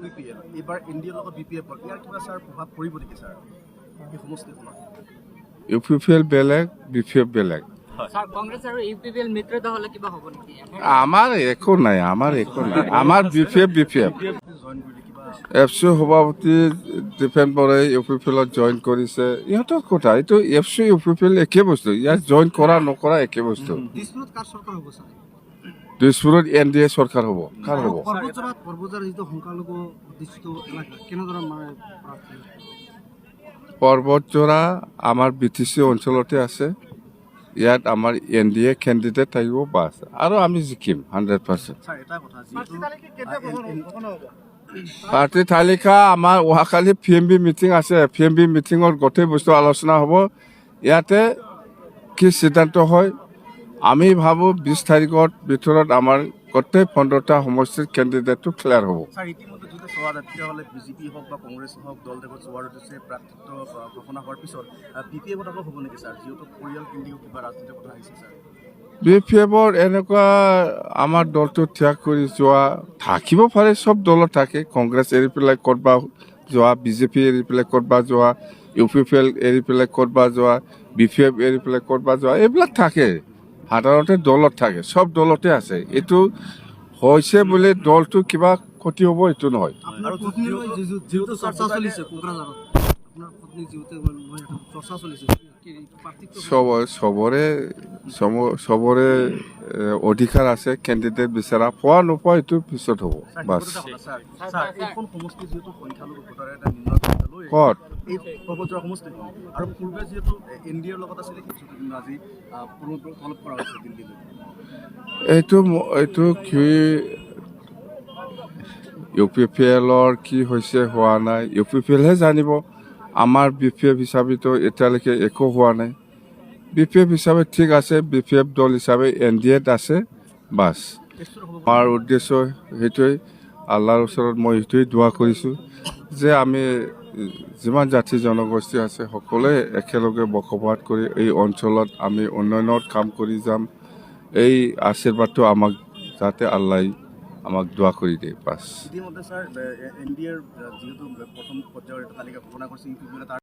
UPPL এবাৰ NDAৰ লগত BPF ইয়াৰ কিবা স্যাৰ প্ৰভাৱ পৰিব নেকি স্যাৰ এই সমষ্টিখনত UPPL বেলেগ BPF বেলেগ স্যাৰ কংগ্ৰেস আৰ UPPL মিত্ৰতা হলে কিবা হ'ব নেকি আমাৰ একো নাই আমাৰ BPF জয়েন কৰিলে কিবা এফচি সভাপতি ডিফেন বৰে UPPLত জইন কৰিছে ইহঁতৰ কথা এইটো এফচি UPPL একে বস্তু ইয়াত জইন কৰা নকৰা একে বস্তু দিছপুৰত কাৰ চৰকাৰ হ'ব স্যাৰ দিছপুৰত NDA চৰকাৰ হ'ব কাৰ হ'ব পৰ্বতৰ যিটো সংখ্যালঘু অধিষ্ঠিত এলেকা কেনেদৰে মানে পৰ্বতজোৰা আমাৰ BTC অঞ্চলতে আছে ইয়াত আমাৰ NDA কেণ্ডিডেট থাকিব বাছ আৰু আমি জিকিম 100%। স্যাৰ এটা কথা যিটো পাৰ্টি তালিকা আমাৰ অহাকালি PMB মিটিং আছে PMB মিটিঙত গোটেই বস্তু আলোচনা হ'ব ইয়াতে কি সিদ্ধান্ত হয় আমি ভাবোঁ 20 তাৰিখৰ ভিতৰত আমাৰ গোটেই 15টা সমষ্টিৰ কেণ্ডিডেটটো ক্লিয়াৰ হ'ব স্যাৰ ইতিমধ্যে যদি চোৱা যায় তেতিয়াহ'লে বিজেপি হওক বা কংগ্ৰেছ হওক দল দেশত যোৱাৰ উদ্দেশ্যে প্ৰাৰ্থিত্ব ঘোষণা হোৱাৰ পিছত BPF আকৌ হ'ব নেকি স্যাৰ যিহেতু পৰিয়াল কেন্দ্ৰিক কিবা ৰাজনীতিৰ কথা আহিছে স্যাৰ BPFৰ এনেকুৱা আমাৰ দলটো ত্যাগ কৰি যোৱা থাকিব পাৰে চব দলত থাকে কংগ্ৰেছ এৰি পেলাই ক'ৰবা যোৱা বিজেপি এৰি পেলাই ক'ৰবা যোৱা UPPL এৰি পেলাই ক'ৰবা যোৱা BPF এৰি পেলাই ক'ৰবা যোৱা এইবিলাক থাকে সাধাৰণতে দলত থাকে চব দলতে আছে এইটো হৈছে বুলি দলটো কিবা ক্ষতি হ'ব এইটো নহয় আৰু যিহেতু চৰ্চা চলিছে কোকৰাঝাৰত আপোনাৰ পত্নী যিহেতু চৰ্চা চলিছে চবৰে অধিকাৰ আছে কেণ্ডিডেট বিচাৰা পোৱা নোপোৱা এইটো পিছত হ'ব বাছ এইখন সমষ্টি যিহেতু সংখ্যালঘু ভোটাৰ এটা নিম্ন লৈ ক'ত এই পৰ্বতৰ সমষ্টিখন আৰু পূৰ্বে যিহেতু NDAৰ লগত আছিলে কিন্তু আজি তলব কৰা হৈছে দিল্লীলৈ এইটো কি UPPLৰ কি হৈছে হোৱা নাই UPPLহে জানিব আমাৰ BPF হিচাপেতো এতিয়ালৈকে একো হোৱা নাই BPF হিচাপে ঠিক আছে BPF দল হিচাপে NDAত আছে বাছ আমাৰ উদ্দেশ্য সেইটোৱেই আল্লাহৰ ওচৰত মই সেইটোৱেই দোৱা কৰিছোঁ যে আমি যিমান জাতি জনগোষ্ঠী আছে সকলোৱে একেলগে বসবাস কৰি এই অঞ্চলত আমি উন্নয়নৰ কাম কৰি যাম এই আশীৰ্বাদটো আমাক যাতে আল্লাই আমাক দোৱা কৰি দিয়ে বাছ ইতিমধ্যে স্যাৰ NDAৰ যিহেতু প্ৰথম পৰ্যায়ৰ এটা তালিকা ঘোষণা কৰিছে UPPL